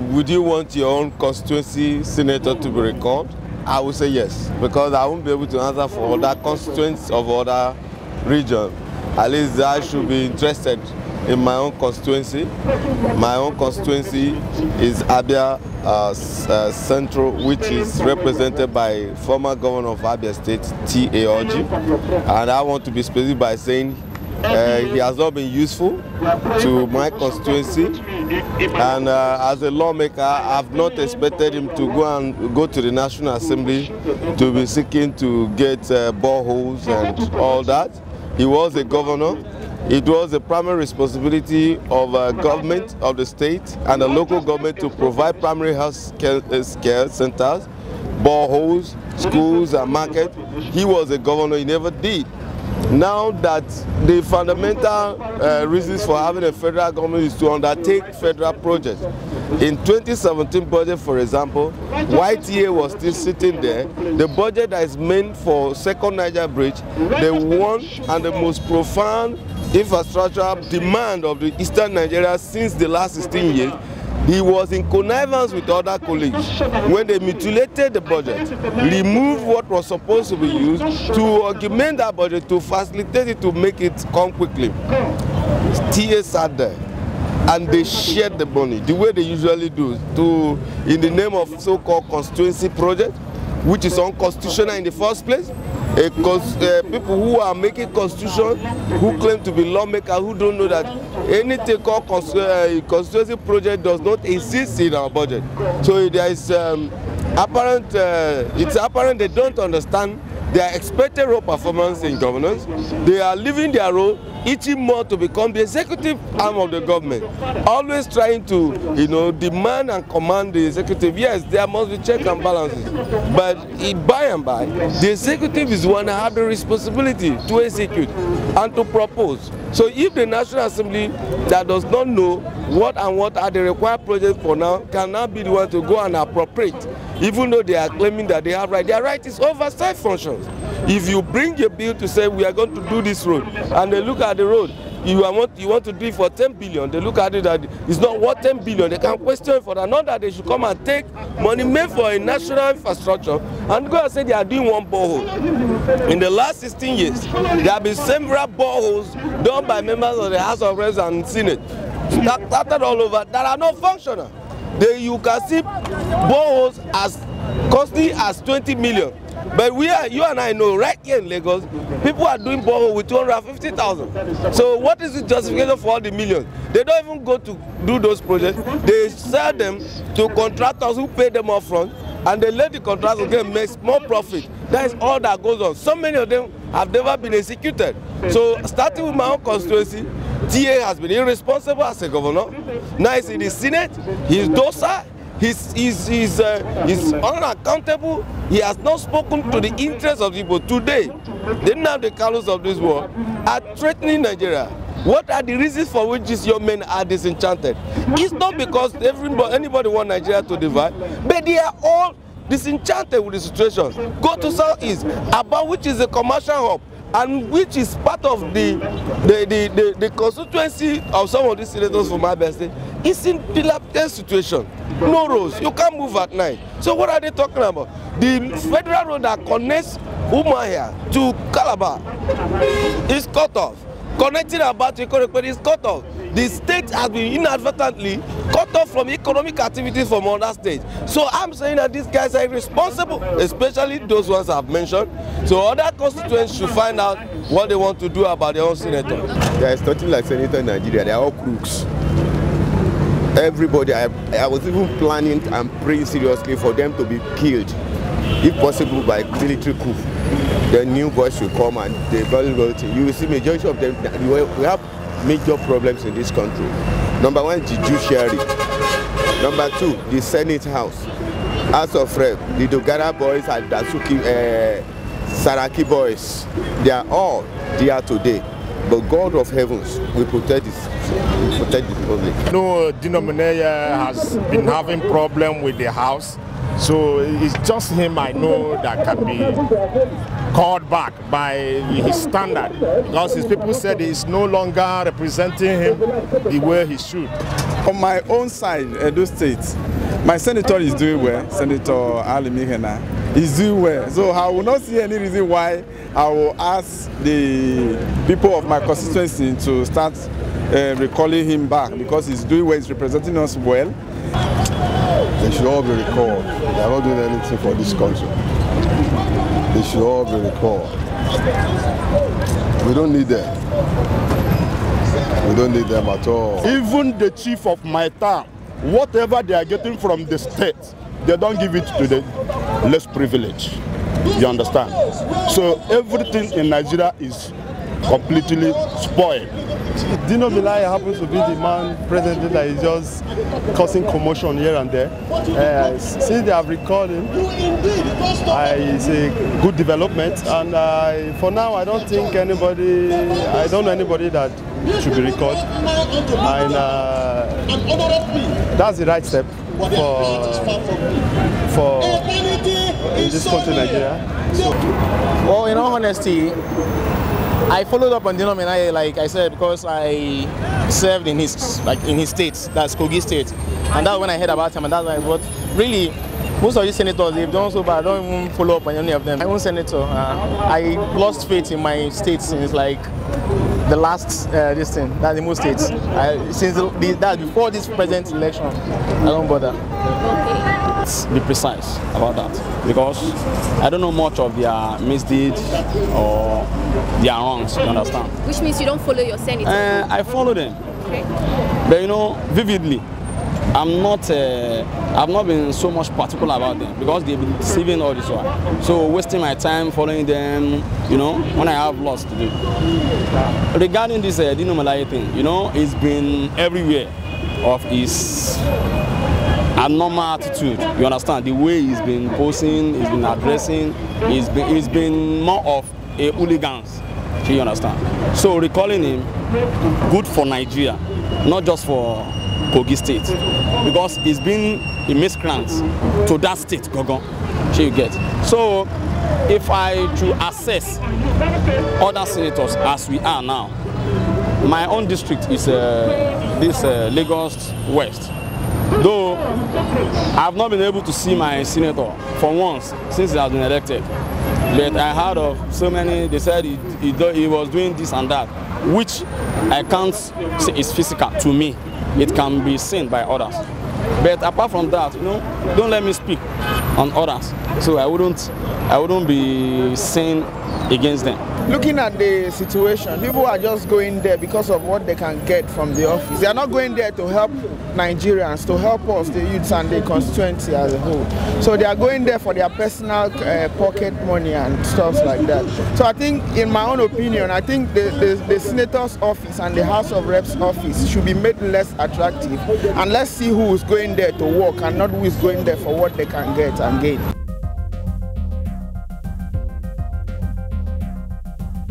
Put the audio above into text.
would you want your own constituency senator to be recalled? I would say yes, because I won't be able to answer for other constituents of other regions. At least I should be interested in my own constituency. My own constituency is Abia Central, which is represented by former governor of Abia State, T.A. Orji. And I want to be specific by saying he has not been useful to my constituency, and as a lawmaker, I've not expected him to go to the National Assembly to be seeking to get boreholes and all that. He was a governor. It was the primary responsibility of government of the state and the local government to provide primary health care centers, boreholes, schools and market. He was a governor, he never did. Now that the fundamental reasons for having a federal government is to undertake federal projects. In 2017 budget, for example, YTA was still sitting there. The budget that is meant for Second Niger Bridge, the one and the most profound infrastructural demand of the Eastern Nigeria since the last 16 years, he was in connivance with other colleagues when they mutilated the budget, removed what was supposed to be used to augment that budget, to facilitate it, to make it come quickly. TA sat there and they shared the money the way they usually do, in the name of so-called constituency project, which is unconstitutional in the first place. People who are making constitution, who claim to be lawmakers, who don't know that anything called constituency project does not exist in our budget. So there is it's apparent they don't understand their expected role performance in governance. They are leaving their role, itching more to become the executive arm of the government, always trying to, demand and command the executive. Yes, there must be check and balances, but by and by, the executive is one that has the responsibility to execute and to propose. So if the National Assembly that does not know what are the required projects for now, can now be the one to go and appropriate, even though they are claiming that they have right. Their right is oversight functions. If you bring a bill to say we are going to do this road, and they look at the road, you want to do it for 10 billion, they look at it that it's not worth 10 billion, they can question for that. Not that they should come and take money made for a national infrastructure and go and say they are doing one borehole. In the last 16 years, there have been several boreholes done by members of the House of Reps and Senate, started all over, that are not functional. You can see boreholes as costly as 20 million. But you and I know right here in Lagos, people are doing borehole with 250,000. So what is the justification for all the millions? They don't even go to do those projects. They sell them to contractors who pay them up front, and they let the contractors get make more profit. That is all that goes on. So many of them have never been executed. So starting with my own constituency, TA has been irresponsible as a governor. Now he's in the Senate, he's docile, he's unaccountable. He has not spoken to the interests of people. Today, the Nnamdi Kanus of this world are threatening Nigeria. What are the reasons for which these young men are disenchanted? It's not because anybody wants Nigeria to divide, but they are all disenchanted with the situation. Go to Southeast, about which is a commercial hub, and which is part of the constituency of some of these senators from Abia State. It's in dilapidated situation. No roads, you can't move at night. So what are they talking about? The federal road that connects Umuahia to Calabar is cut off. Connecting about to Ikorekpedi is cut off. The state has been inadvertently cut off from economic activities from other states. So I'm saying that these guys are irresponsible, especially those ones I've mentioned. So other constituents should find out what they want to do about their own senator. There is nothing like senator in Nigeria. They are all crooks. Everybody, I was even planning and praying seriously for them to be killed, if possible by military coup. The new boys will come and the vulnerability. You will see majority of them. We have major problems in this country. Number one, the judiciary. Number two, the Senate House. House of Rep, the Dogara boys and Dasuki, Saraki boys. They are all there today. But God of heavens will protect this. Protect the public. No, Dino Melaye has been having problem with the house. So it's just him I know that can be called back by his standard, because his people said he's no longer representing him the way he should. On my own side, Edo State, my senator is doing well, Senator Ali Mihena. He's doing well. So I will not see any reason why I will ask the people of my constituency to start recalling him back, because he's doing well, he's representing us well. They should all be recalled. They are not doing anything for this country. They should all be recalled. We don't need them. We don't need them at all. Even the chief of my town, whatever they are getting from the state, they don't give it to the less privileged. You understand? So everything in Nigeria is completely spoiled. Dino Melaye happens to be the man presently that is just causing commotion here and there. Since they have recalled him, it's a good development, and for now I don't know anybody that should be recalled, and that's the right step for in this country, Nigeria. So, well, in all honesty, I followed up on Dino Melaye, like I said, because I served in his state, that's Kogi State, and that's when I heard about him, and that's why I thought, really, most of these senators, they've done so bad. I don't even follow up on any of them. My own senator, I lost faith in my state since like the last that's the most states. That's before this present election. I don't bother. Let's be precise about that, because I don't know much of their misdeeds or their wrongs, you understand? Which means you don't follow your senator? I follow them. Okay. But you know, vividly, I've not been so much particular about them, because they've been deceiving all this while. So wasting my time following them, you know, when I have lots to do. Regarding this Dino Melaye thing, you know, it's been everywhere of his abnormal attitude, you understand? The way he's been posing, he's been addressing, he's been more of a hooligans, you understand? So recalling him, good for Nigeria, not just for Kogi State, because he's been a miscreant to that state, Gogon, you get. So if I should assess other senators as we are now, my own district is this Lagos West. Though I have not been able to see my senator for once since he has been elected, but I heard of so many. They said he was doing this and that, which I can't say is physical to me. It can be seen by others. But apart from that, you know, don't let me speak on others. So I wouldn't be saying against them. Looking at the situation, people are just going there because of what they can get from the office. They are not going there to help Nigerians, to help us, the youths and the constituency as a whole. So they are going there for their personal pocket money and stuff like that. So I think, in my own opinion, I think the senator's office and the House of Reps office should be made less attractive. And let's see who is going there to work and not who is going there for what they can get and gain.